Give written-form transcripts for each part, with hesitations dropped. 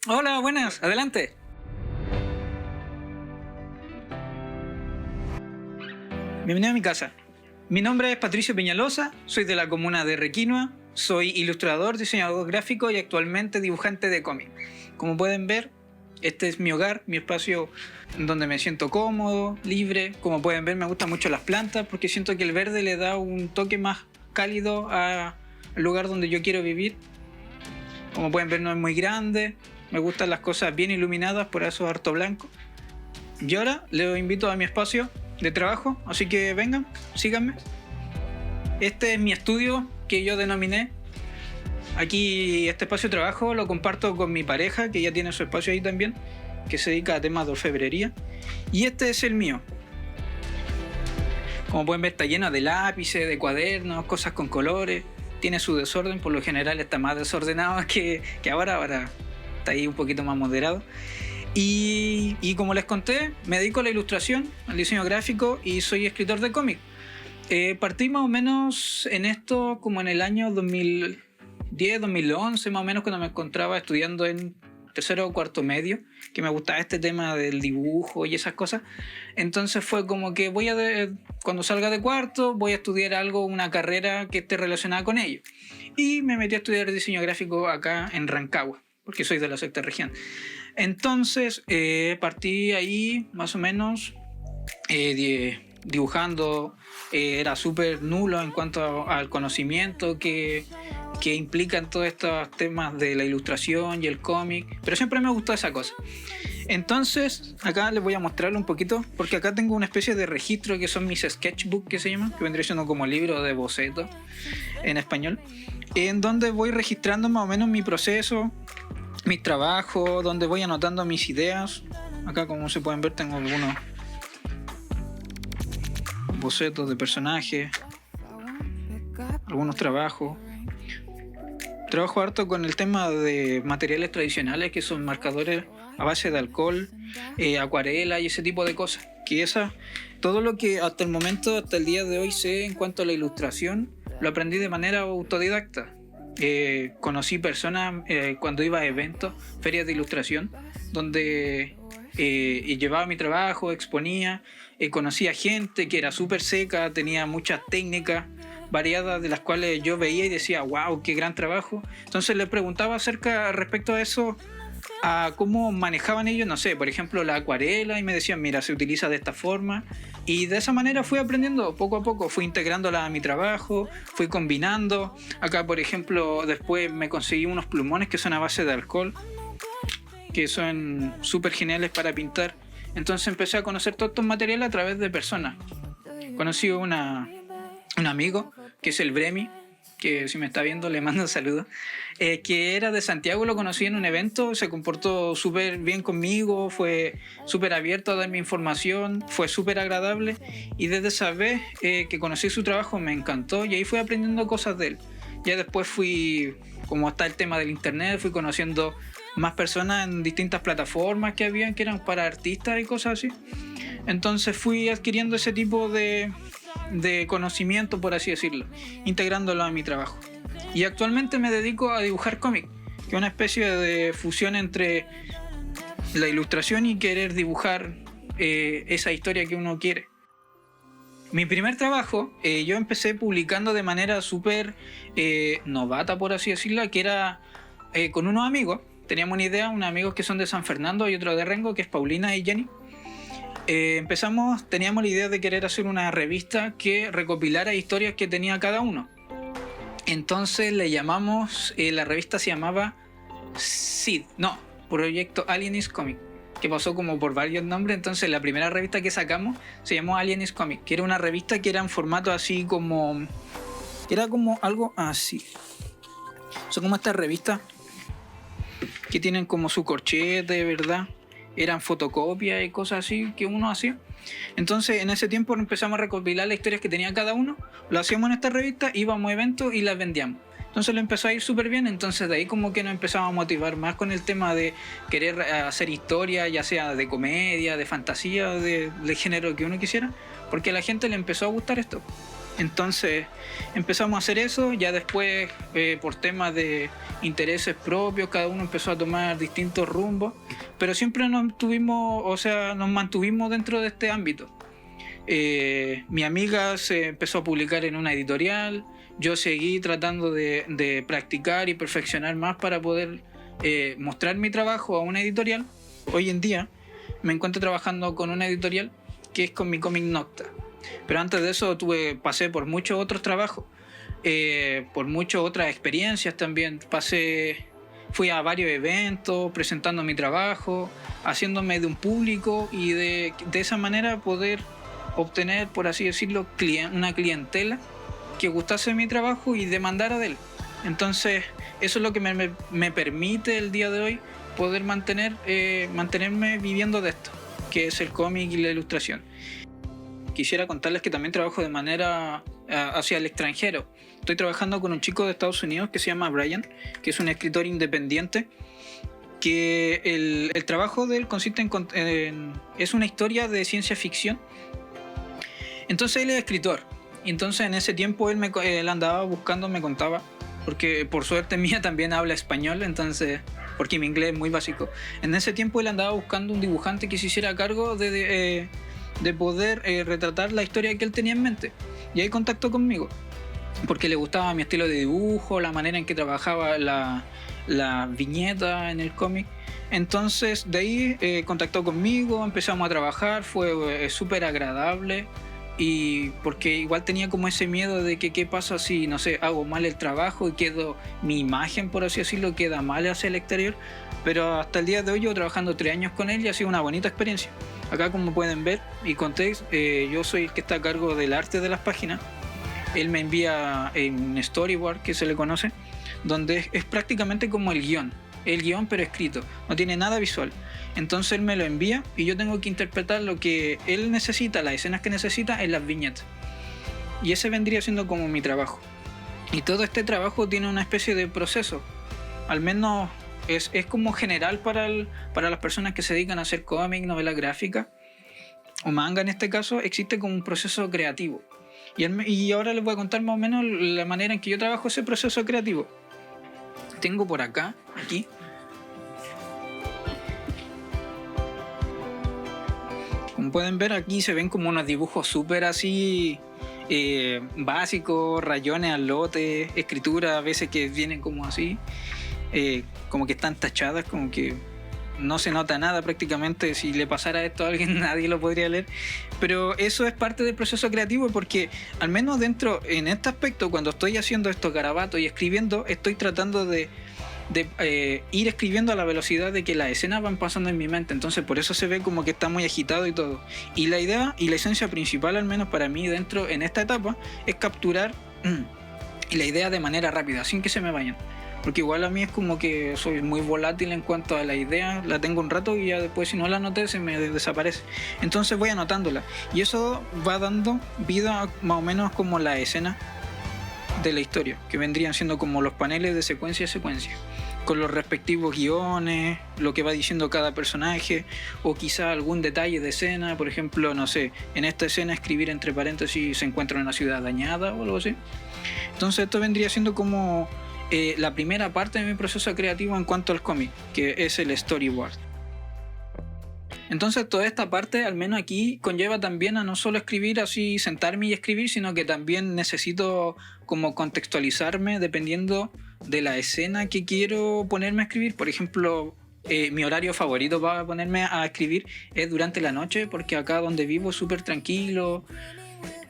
Hola, buenas, adelante. Bienvenido a mi casa. Mi nombre es Patricio Peñalosa, soy de la comuna de Requinoa, soy ilustrador, diseñador gráfico y actualmente dibujante de cómic. Como pueden ver, este es mi hogar, mi espacio donde me siento cómodo, libre. Como pueden ver, me gustan mucho las plantas porque siento que el verde le da un toque más cálido al lugar donde yo quiero vivir. Como pueden ver, no es muy grande, me gustan las cosas bien iluminadas, por eso harto blanco. Y ahora les invito a mi espacio de trabajo, así que vengan, síganme. Este es mi estudio que yo denominé. Aquí este espacio de trabajo lo comparto con mi pareja, que ya tiene su espacio ahí también, que se dedica a temas de orfebrería. Y este es el mío. Como pueden ver, está lleno de lápices, de cuadernos, cosas con colores. Tiene su desorden, por lo general está más desordenado que ahora está ahí un poquito más moderado. Y como les conté, me dedico a la ilustración, al diseño gráfico y soy escritor de cómic. Partí más o menos en esto como en el año 2010, 2011, más o menos, cuando me encontraba estudiando en tercero o cuarto medio, que me gustaba este tema del dibujo y esas cosas. Entonces fue como que cuando salga de cuarto voy a estudiar algo, una carrera que esté relacionada con ello. Y me metí a estudiar diseño gráfico acá en Rancagua, porque soy de la sexta región. Entonces partí ahí más o menos dibujando. Era súper nulo en cuanto al conocimiento que implican todos estos temas de la ilustración y el cómic, pero siempre me gustó esa cosa. Entonces acá les voy a mostrarlo un poquito, porque acá tengo una especie de registro que son mis sketchbook, que se llaman, que vendría siendo como libro de bocetos en español, en donde voy registrando más o menos mi proceso, mi trabajo, donde voy anotando mis ideas. Acá, como se pueden ver, tengo algunos bocetos de personajes, algunos trabajos. Trabajo harto con el tema de materiales tradicionales, que son marcadores a base de alcohol, acuarela y ese tipo de cosas. Todo lo que hasta el momento, hasta el día de hoy sé en cuanto a la ilustración, lo aprendí de manera autodidacta. Conocí personas cuando iba a eventos, ferias de ilustración, donde llevaba mi trabajo, exponía, conocía gente que era súper seca, tenía muchas técnicas variadas de las cuales yo veía y decía, wow, qué gran trabajo. Entonces le preguntaba respecto a eso, a cómo manejaban ellos, no sé, por ejemplo la acuarela, y me decían, mira, se utiliza de esta forma, y de esa manera fui aprendiendo poco a poco, fui integrándola a mi trabajo, fui combinando. Acá, por ejemplo, después me conseguí unos plumones que son a base de alcohol, que son súper geniales para pintar. Entonces empecé a conocer todos estos materiales a través de personas. Conocí un amigo que es el Bremi, que si me está viendo le mando un saludo, que era de Santiago, lo conocí en un evento, se comportó súper bien conmigo, fue súper abierto a darme información, fue súper agradable, y desde esa vez que conocí su trabajo me encantó, y ahí fui aprendiendo cosas de él. Ya después como está el tema del internet, fui conociendo más personas en distintas plataformas que eran para artistas y cosas así. Entonces fui adquiriendo ese tipo de conocimiento, por así decirlo, integrándolo a mi trabajo. Y actualmente me dedico a dibujar cómic, que es una especie de fusión entre la ilustración y querer dibujar esa historia que uno quiere. Mi primer trabajo, yo empecé publicando de manera súper novata, por así decirlo, que era con unos amigos. Teníamos una idea, unos amigos que son de San Fernando y otro de Rengo, que es Paulina y Jenny. Teníamos la idea de querer hacer una revista que recopilara historias que tenía cada uno. Entonces le llamamos, la revista se llamaba Proyecto Alienist Comic, que pasó como por varios nombres. Entonces la primera revista que sacamos se llamó Alienist Comic, que era una revista que era en formato así como... Era como algo así. Son como estas revistas que tienen como su corchete, ¿verdad? Eran fotocopias y cosas así que uno hacía. Entonces en ese tiempo empezamos a recopilar las historias que tenía cada uno, lo hacíamos en esta revista, íbamos a eventos y las vendíamos. Entonces lo empezó a ir súper bien. Entonces de ahí como que nos empezamos a motivar más con el tema de querer hacer historia, ya sea de comedia, de fantasía o del género que uno quisiera, porque a la gente le empezó a gustar esto. Entonces empezamos a hacer eso, ya después por temas de intereses propios, cada uno empezó a tomar distintos rumbos, pero siempre nos mantuvimos dentro de este ámbito. Mi amiga se empezó a publicar en una editorial, yo seguí tratando de practicar y perfeccionar más para poder mostrar mi trabajo a una editorial. Hoy en día me encuentro trabajando con una editorial que es con mi cómic Nocta. Pero antes de eso pasé por muchos otros trabajos, por muchas otras experiencias también. Fui a varios eventos presentando mi trabajo, haciéndome de un público y de esa manera poder obtener, por así decirlo, una clientela que gustase de mi trabajo y demandara de él. Entonces eso es lo que me permite el día de hoy poder mantenerme viviendo de esto, que es el cómic y la ilustración. Quisiera contarles que también trabajo de manera hacia el extranjero. Estoy trabajando con un chico de Estados Unidos que se llama Brian, que es un escritor independiente, que el trabajo de él consiste es una historia de ciencia ficción. Entonces él es escritor, y entonces en ese tiempo él andaba buscando, me contaba, porque por suerte mía también habla español, entonces, porque mi inglés es muy básico. En ese tiempo él andaba buscando un dibujante que se hiciera cargo de poder retratar la historia que él tenía en mente. Y ahí contactó conmigo, porque le gustaba mi estilo de dibujo, la manera en que trabajaba la viñeta en el cómic. Entonces de ahí contactó conmigo, empezamos a trabajar, fue súper agradable. Y porque igual tenía como ese miedo de que qué pasa si, no sé, hago mal el trabajo y mi imagen, por así decirlo, queda mal hacia el exterior. Pero hasta el día de hoy llevo trabajando 3 años con él y ha sido una bonita experiencia. Acá, como pueden ver y contéis, yo soy el que está a cargo del arte de las páginas. Él me envía un storyboard, que se le conoce, donde es prácticamente como el guión pero escrito, no tiene nada visual. Entonces él me lo envía y yo tengo que interpretar lo que él necesita, las escenas que necesita en las viñetas. Y ese vendría siendo como mi trabajo. Y todo este trabajo tiene una especie de proceso, al menos es como general para las personas que se dedican a hacer cómic, novela gráfica o manga en este caso. Existe como un proceso creativo. Y ahora les voy a contar más o menos la manera en que yo trabajo ese proceso creativo. Tengo por aquí, como pueden ver, aquí se ven como unos dibujos súper así básicos, rayones al lote, escritura a veces que vienen como así, como que están tachadas, como que no se nota nada prácticamente. Si le pasara esto a alguien nadie lo podría leer, pero eso es parte del proceso creativo, porque al menos en este aspecto, cuando estoy haciendo estos garabatos y escribiendo, estoy tratando de ir escribiendo a la velocidad de que las escenas van pasando en mi mente. Entonces por eso se ve como que está muy agitado y todo. Y la idea y la esencia principal, al menos para mí en esta etapa, es capturar la idea de manera rápida, sin que se me vayan. Porque igual a mí es como que soy muy volátil en cuanto a la idea, la tengo un rato y ya después, si no la anoté, se me desaparece. Entonces voy anotándola y eso va dando vida más o menos como la escena de la historia, que vendrían siendo como los paneles de secuencia a secuencia, con los respectivos guiones, lo que va diciendo cada personaje, o quizá algún detalle de escena. Por ejemplo, no sé, en esta escena escribir entre paréntesis se encuentra en una ciudad dañada o algo así. Entonces esto vendría siendo como la primera parte de mi proceso creativo en cuanto al cómic, que es el storyboard. Entonces toda esta parte, al menos aquí, conlleva también a no solo escribir así, sentarme y escribir, sino que también necesito como contextualizarme dependiendo de la escena que quiero ponerme a escribir. Por ejemplo, mi horario favorito para ponerme a escribir es durante la noche, porque acá donde vivo es súper tranquilo.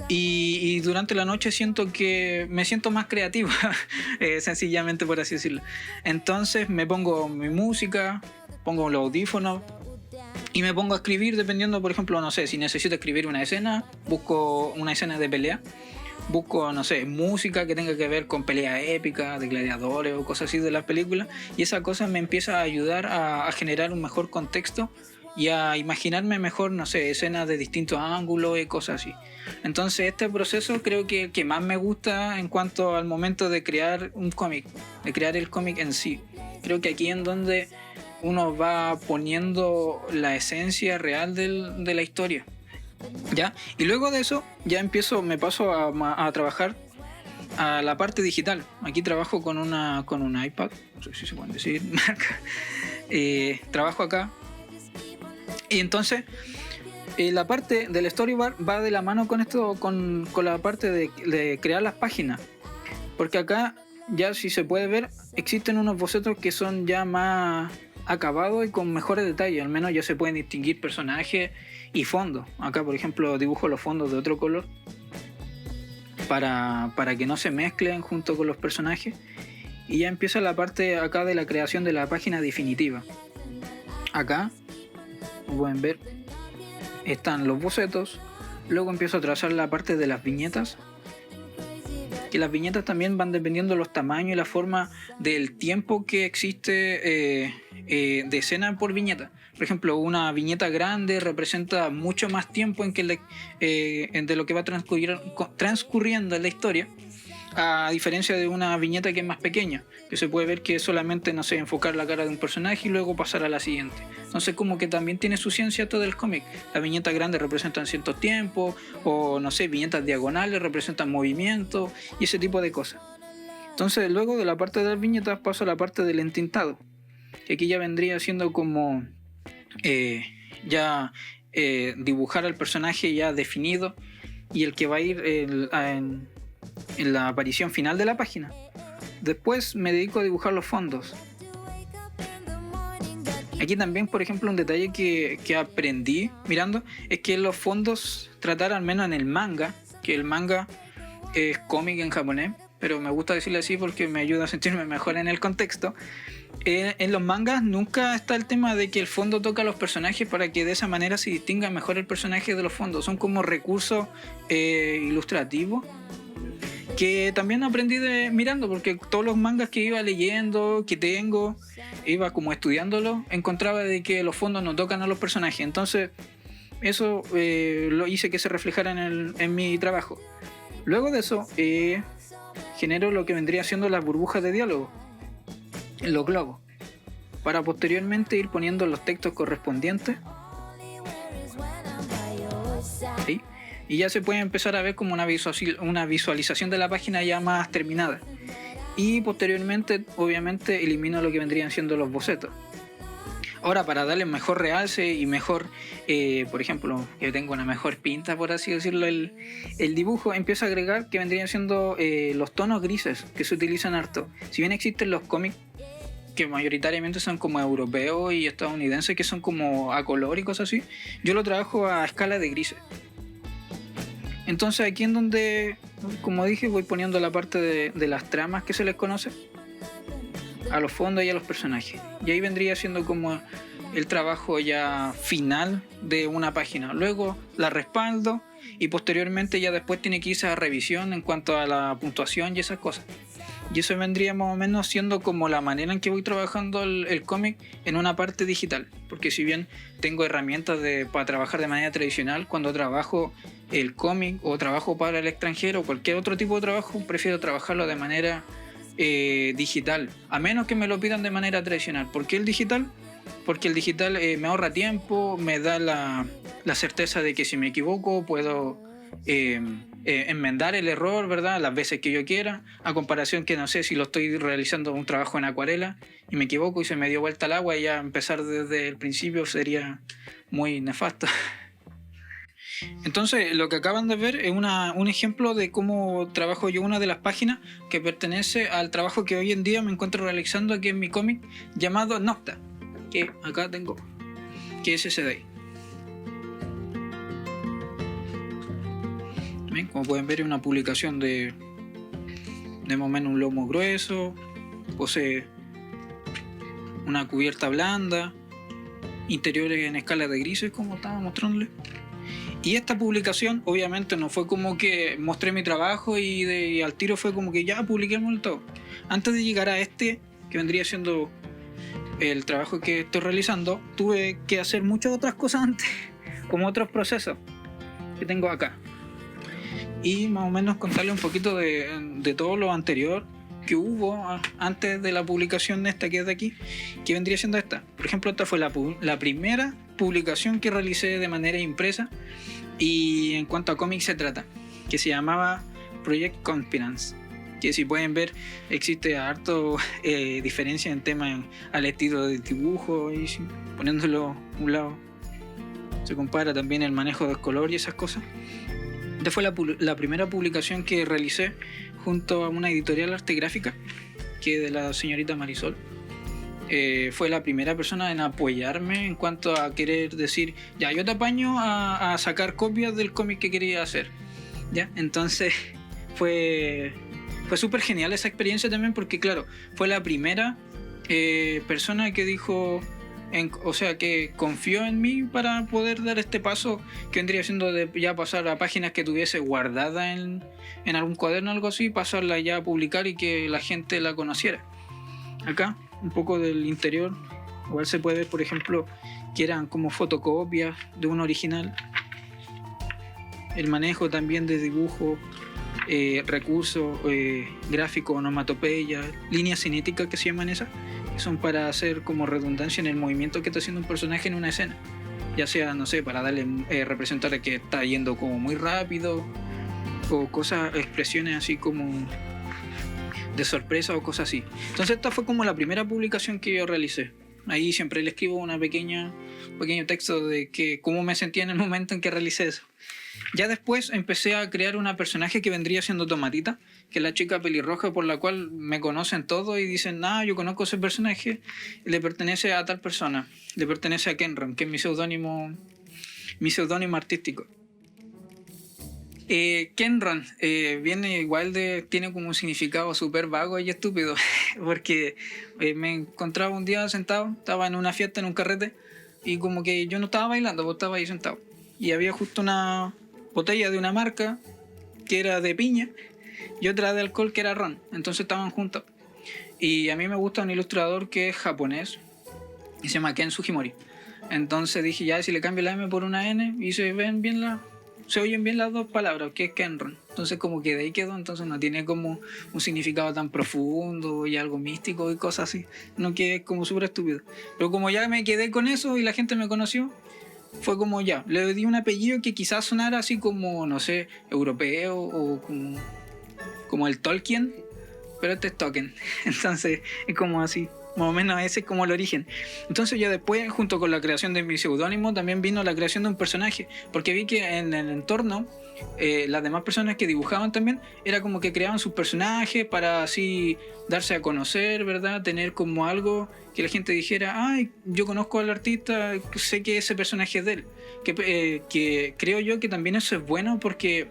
Y durante la noche me siento más creativo, sencillamente, por así decirlo. Entonces me pongo mi música, pongo los audífonos y me pongo a escribir dependiendo, por ejemplo, no sé, si necesito escribir una escena, busco una escena de pelea, busco, no sé, música que tenga que ver con peleas épicas, de gladiadores o cosas así de las películas, y esa cosa me empieza a ayudar a generar un mejor contexto y a imaginarme mejor, no sé, escenas de distintos ángulos y cosas así. Entonces este proceso creo que más me gusta en cuanto al momento de crear un cómic, de crear el cómic en sí. Creo que aquí en donde uno va poniendo la esencia real de la historia. ¿Ya? Y luego de eso ya me paso a trabajar a la parte digital. Aquí trabajo con un iPad, no sé si se pueden decir marca. Trabajo acá. Y entonces la parte del storyboard va de la mano con esto, con la parte de crear las páginas. Porque acá ya, si se puede ver, existen unos bocetos que son ya más acabados y con mejores detalles. Al menos ya se pueden distinguir personajes y fondos. Acá, por ejemplo, dibujo los fondos de otro color para que no se mezclen junto con los personajes. Y ya empieza la parte acá de la creación de la página definitiva. Acá, como pueden ver, están los bocetos. Luego empiezo a trazar la parte de las viñetas, que las viñetas también van dependiendo de los tamaños y la forma del tiempo que existe de escena por viñeta. Por ejemplo, una viñeta grande representa mucho más tiempo de lo que va transcurriendo en la historia, a diferencia de una viñeta que es más pequeña, que se puede ver que es solamente, no sé, enfocar la cara de un personaje y luego pasar a la siguiente. Entonces, como que también tiene su ciencia todo el cómic. Las viñetas grandes representan ciertos tiempos, o no sé, viñetas diagonales representan movimientos y ese tipo de cosas. Entonces, luego de la parte de las viñetas paso a la parte del entintado, que aquí ya vendría siendo como dibujar al personaje ya definido y el que va a ir en la aparición final de la página. Después me dedico a dibujar los fondos. Aquí también, por ejemplo, un detalle que aprendí mirando es que los fondos tratar, al menos en el manga, que el manga es cómic en japonés, pero me gusta decirle así porque me ayuda a sentirme mejor en el contexto. En los mangas nunca está el tema de que el fondo toca a los personajes para que de esa manera se distinga mejor el personaje de los fondos. Son como recursos ilustrativos que también aprendí mirando, porque todos los mangas que iba leyendo, que tengo, iba como estudiándolos, encontraba de que los fondos no tocan a los personajes. Entonces eso lo hice que se reflejara en mi trabajo. Luego de eso genero lo que vendría siendo las burbujas de diálogo, los globos, para posteriormente ir poniendo los textos correspondientes. ¿Sí? Y ya se puede empezar a ver como una visualización de la página ya más terminada. Y posteriormente, obviamente, elimino lo que vendrían siendo los bocetos. Ahora, para darle mejor realce y mejor, por ejemplo, que tenga una mejor pinta, por así decirlo, el dibujo, empiezo a agregar que vendrían siendo los tonos grises que se utilizan harto. Si bien existen los cómics que mayoritariamente son como europeos y estadounidenses, que son como a color y cosas así, yo lo trabajo a escala de grises. Entonces aquí en donde, como dije, voy poniendo la parte de las tramas que se les conoce, a los fondos y a los personajes. Y ahí vendría siendo como el trabajo ya final de una página. Luego la respaldo y posteriormente ya después tiene que irse a revisión en cuanto a la puntuación y esas cosas. Y eso vendría más o menos siendo como la manera en que voy trabajando el cómic en una parte digital. Porque si bien tengo herramientas para trabajar de manera tradicional, cuando trabajo el cómic o trabajo para el extranjero o cualquier otro tipo de trabajo, prefiero trabajarlo de manera digital, a menos que me lo pidan de manera tradicional. ¿Por qué el digital? Porque el digital me ahorra tiempo, me da la certeza de que si me equivoco puedo enmendar el error, ¿verdad?, las veces que yo quiera, a comparación que, no sé, si lo estoy realizando un trabajo en acuarela y me equivoco y se me dio vuelta el agua, y ya empezar desde el principio sería muy nefasto. Entonces, lo que acaban de ver es un ejemplo de cómo trabajo yo una de las páginas que pertenece al trabajo que hoy en día me encuentro realizando aquí en mi cómic llamado Nocta, que acá tengo, que es ese de ahí. ¿Ven? Como pueden ver, es una publicación de más o menos un lomo grueso, posee una cubierta blanda, interiores en escala de grises, como estaba mostrándole. Y esta publicación obviamente no fue como que mostré mi trabajo y al tiro fue como que ya publiqué el todo. Antes de llegar a que vendría siendo el trabajo que estoy realizando, tuve que hacer muchas otras cosas antes, como otros procesos que tengo acá. Y más o menos contarle un poquito de todo lo anterior que hubo antes de la publicación de esta que es de aquí, que vendría siendo esta. Por ejemplo, esta fue la primera publicación que realicé de manera impresa Y en cuanto a cómics se trata, que se llamaba Project Conspirance, que si pueden ver existe harto diferencia en tema al estilo de dibujo, y poniéndolo a un lado se compara también el manejo del color y esas cosas. Esta fue la primera publicación que realicé junto a una editorial arte gráfica, que es de la señorita Marisol. Fue la primera persona en apoyarme en cuanto a querer decir, ya, yo te apaño a sacar copias del cómic que quería hacer, ¿ya? Entonces fue súper genial esa experiencia también, porque claro, fue la primera persona que dijo, o sea, que confió en mí para poder dar este paso que vendría siendo de ya pasar a páginas que tuviese guardada en algún cuaderno o algo así, pasarla ya a publicar y que la gente la conociera. Acá un poco del interior igual se puede ver, por ejemplo, que eran como fotocopias de un original, el manejo también de dibujo, recursos gráficos, onomatopeya, líneas cinéticas que se llaman esas, que son para hacer como redundancia en el movimiento que está haciendo un personaje en una escena, ya sea, no sé, para darle representar que está yendo como muy rápido, o cosas, expresiones así como de sorpresa o cosas así. Entonces esta fue como la primera publicación que yo realicé. Ahí siempre le escribo un pequeño texto de que cómo me sentía en el momento en que realicé eso. Ya después empecé a crear una personaje que vendría siendo Tomatita, que es la chica pelirroja por la cual me conocen todos y dicen, yo conozco ese personaje, le pertenece a tal persona, le pertenece a Kenron, que es mi seudónimo artístico. Kenron viene igual tiene como un significado súper vago y estúpido, porque me encontraba un día sentado, estaba en una fiesta, en un carrete, y como que yo no estaba bailando, pues estaba ahí sentado, y había justo una botella de una marca que era de piña y otra de alcohol que era ron, entonces estaban juntos, y a mí me gusta un ilustrador que es japonés y se llama Ken Sugimori. Entonces dije, ya, si le cambio la M por una N y se oyen bien las dos palabras, que es Kenron. Entonces como que de ahí quedó, entonces no tiene como un significado tan profundo y algo místico y cosas así, no, que es como súper estúpido. Pero como ya me quedé con eso y la gente me conoció, fue como ya, le di un apellido que quizás sonara así como, no sé, europeo o como el Tolkien, pero este es Tolkien. Entonces es como así. Más o menos ese es como el origen. Entonces ya después, junto con la creación de mi seudónimo, también vino la creación de un personaje, porque vi que en el entorno las demás personas que dibujaban también era como que creaban sus personajes para así darse a conocer, ¿verdad? Tener como algo que la gente dijera, ay, yo conozco al artista, sé que ese personaje es de él, que creo yo que también eso es bueno, porque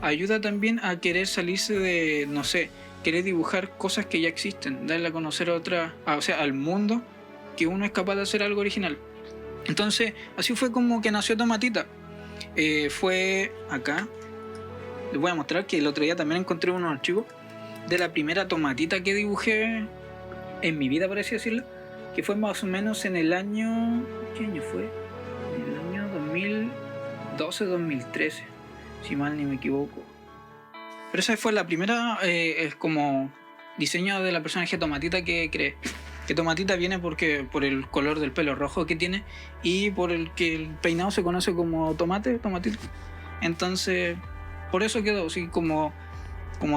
ayuda también a querer salirse de, no sé, querer dibujar cosas que ya existen, darle a conocer al mundo que uno es capaz de hacer algo original. Entonces así fue como que nació Tomatita. Fue acá, les voy a mostrar que el otro día también encontré unos archivos de la primera Tomatita que dibujé en mi vida, por así decirlo, que fue más o menos en el año, ¿qué año fue? En el año 2012-2013, si mal ni me equivoco. Pero esa fue la primera como diseño de la personaje Tomatita que creé. Que Tomatita viene por el color del pelo rojo que tiene y por el que el peinado se conoce como tomatito. Entonces, por eso quedó así como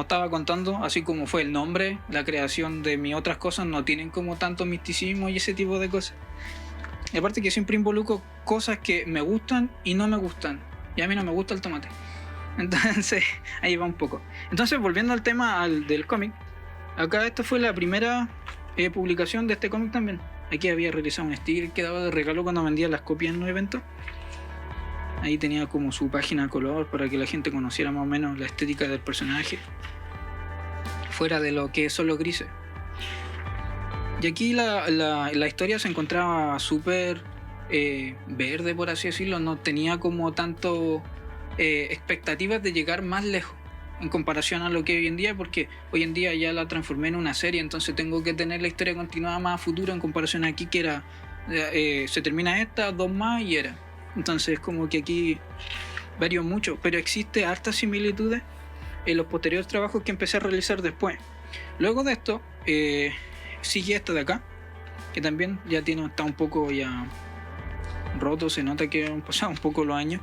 estaba contando, así como fue el nombre, la creación de mis otras cosas no tienen como tanto misticismo y ese tipo de cosas. Y aparte que siempre involucro cosas que me gustan y no me gustan. Y a mí no me gusta el tomate. Entonces, ahí va un poco. Entonces, volviendo al tema del cómic, acá esta fue la primera publicación de este cómic también. Aquí había realizado un sticker que daba de regalo cuando vendía las copias en los eventos. Ahí tenía como su página a color para que la gente conociera más o menos la estética del personaje, fuera de lo que son los grises. Y aquí la historia se encontraba súper verde, por así decirlo. No tenía como tanto expectativas de llegar más lejos en comparación a lo que hoy en día, porque hoy en día ya la transformé en una serie, entonces tengo que tener la historia continuada más a futuro en comparación aquí que era se termina esta, 2 más y era. Entonces como que aquí varió mucho, pero existe hartas similitudes en los posteriores trabajos que empecé a realizar después. Luego de esto sigue esta de acá, que también ya está un poco ya roto, se nota que han pasado un poco los años.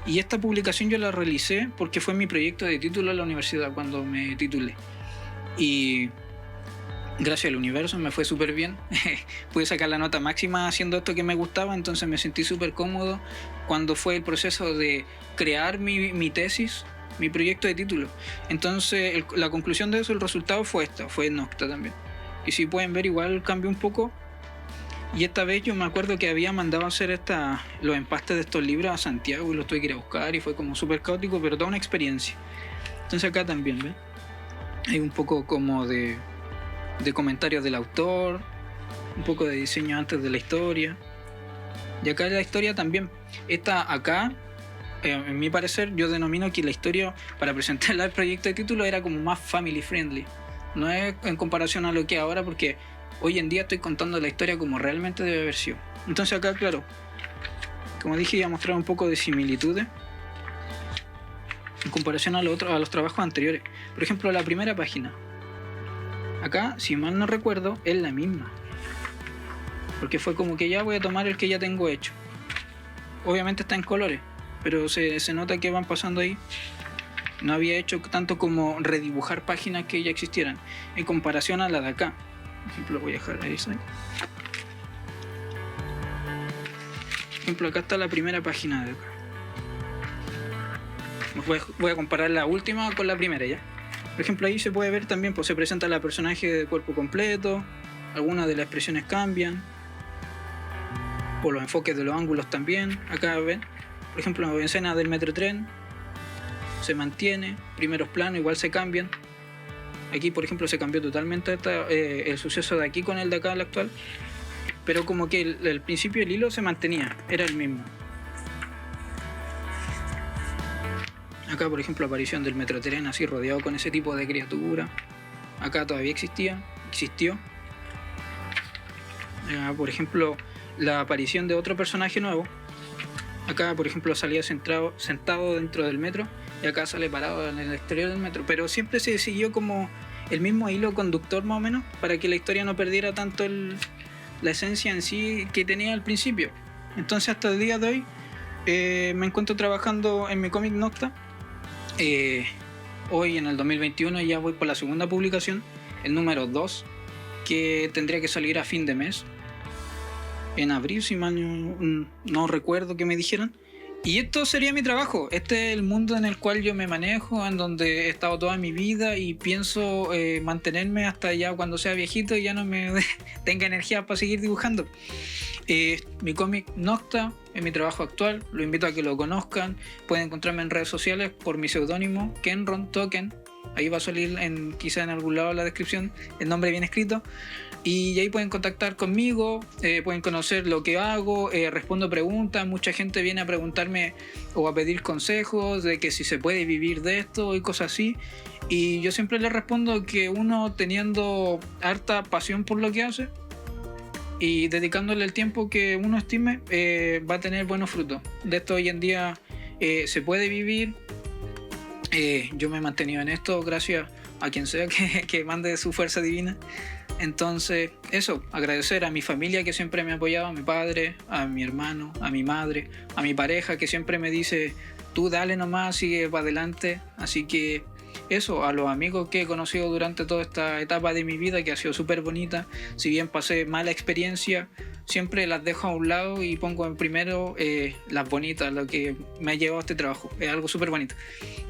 Y esta publicación yo la realicé porque fue mi proyecto de título en la universidad cuando me titulé. Y gracias al universo me fue súper bien. Pude sacar la nota máxima haciendo esto que me gustaba, entonces me sentí súper cómodo cuando fue el proceso de crear mi tesis, mi proyecto de título. Entonces la conclusión de eso, el resultado fue esta, fue Nocta también. Y si pueden ver, igual cambió un poco. Y esta vez yo me acuerdo que había mandado a hacer los empastes de estos libros a Santiago y los tuve que ir a buscar y fue como súper caótico, pero toda una experiencia. Entonces acá también, ¿ven? Hay un poco como de comentarios del autor, un poco de diseño antes de la historia. Y acá la historia también. Acá, en mi parecer, yo denomino que la historia para presentar el proyecto de título era como más family friendly. No es en comparación a lo que es ahora, porque hoy en día estoy contando la historia como realmente debe haber sido. Entonces acá, claro, como dije, iba a mostrar un poco de similitudes en comparación a los trabajos anteriores. Por ejemplo, la primera página. Acá, si mal no recuerdo, es la misma. Porque fue como que ya voy a tomar el que ya tengo hecho. Obviamente está en colores, pero se nota que van pasando ahí. No había hecho tanto como redibujar páginas que ya existieran en comparación a la de acá. Por ejemplo, voy a dejar ahí. Por ejemplo, acá está la primera página de acá. Voy a comparar la última con la primera ya. Por ejemplo, ahí se puede ver también, pues se presenta la personaje de cuerpo completo, algunas de las expresiones cambian, por los enfoques de los ángulos también. Acá ven, por ejemplo, en escena del Metrotren se mantiene, primeros planos igual se cambian. Aquí, por ejemplo, se cambió totalmente el suceso de aquí con el de acá, el actual. Pero como que el principio del hilo se mantenía, era el mismo. Acá, por ejemplo, aparición del Metrotren así rodeado con ese tipo de criatura. Acá todavía existió. Por ejemplo, la aparición de otro personaje nuevo. Acá, por ejemplo, salía sentado dentro del metro y acá sale parado en el exterior del metro. Pero siempre se siguió como el mismo hilo conductor más o menos para que la historia no perdiera tanto la esencia en sí que tenía al principio. Entonces hasta el día de hoy me encuentro trabajando en mi cómic Nocta. Hoy en el 2021 ya voy por la segunda publicación, el número 2, que tendría que salir a fin de mes. En abril, si mal no recuerdo que me dijeran. Y esto sería mi trabajo. Este es el mundo en el cual yo me manejo, en donde he estado toda mi vida y pienso mantenerme hasta ya cuando sea viejito y ya no me tenga energía para seguir dibujando. Mi cómic Nocta es mi trabajo actual. Lo invito a que lo conozcan. Pueden encontrarme en redes sociales por mi seudónimo Kenron Token. Ahí va a salir quizá en algún lado en la descripción el nombre bien escrito. Y ahí pueden contactar conmigo, pueden conocer lo que hago, respondo preguntas. Mucha gente viene a preguntarme o a pedir consejos de que si se puede vivir de esto y cosas así. Y yo siempre les respondo que uno, teniendo harta pasión por lo que hace y dedicándole el tiempo que uno estime, va a tener buenos frutos. De esto hoy en día se puede vivir. Yo me he mantenido en esto gracias a quien sea que mande su fuerza divina. Entonces, eso, agradecer a mi familia que siempre me ha apoyado, a mi padre, a mi hermano, a mi madre, a mi pareja que siempre me dice, tú dale nomás, sigue para adelante. Así que eso, a los amigos que he conocido durante toda esta etapa de mi vida, que ha sido súper bonita. Si bien pasé mala experiencia, siempre las dejo a un lado y pongo en primero las bonitas, lo que me ha llevado a este trabajo. Es algo súper bonito.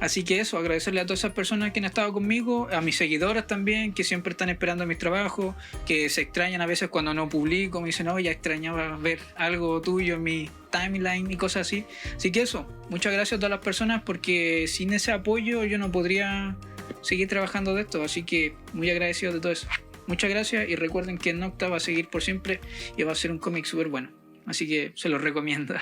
Así que eso, agradecerle a todas esas personas que han estado conmigo, a mis seguidoras también, que siempre están esperando mis trabajos, que se extrañan a veces cuando no publico, me dicen, ya extrañaba ver algo tuyo en mi timeline y cosas así. Así que eso, muchas gracias a todas las personas, porque sin ese apoyo yo no podría seguir trabajando de esto. Así que muy agradecido de todo eso. Muchas gracias y recuerden que Nocta va a seguir por siempre y va a ser un cómic súper bueno. Así que se los recomiendo.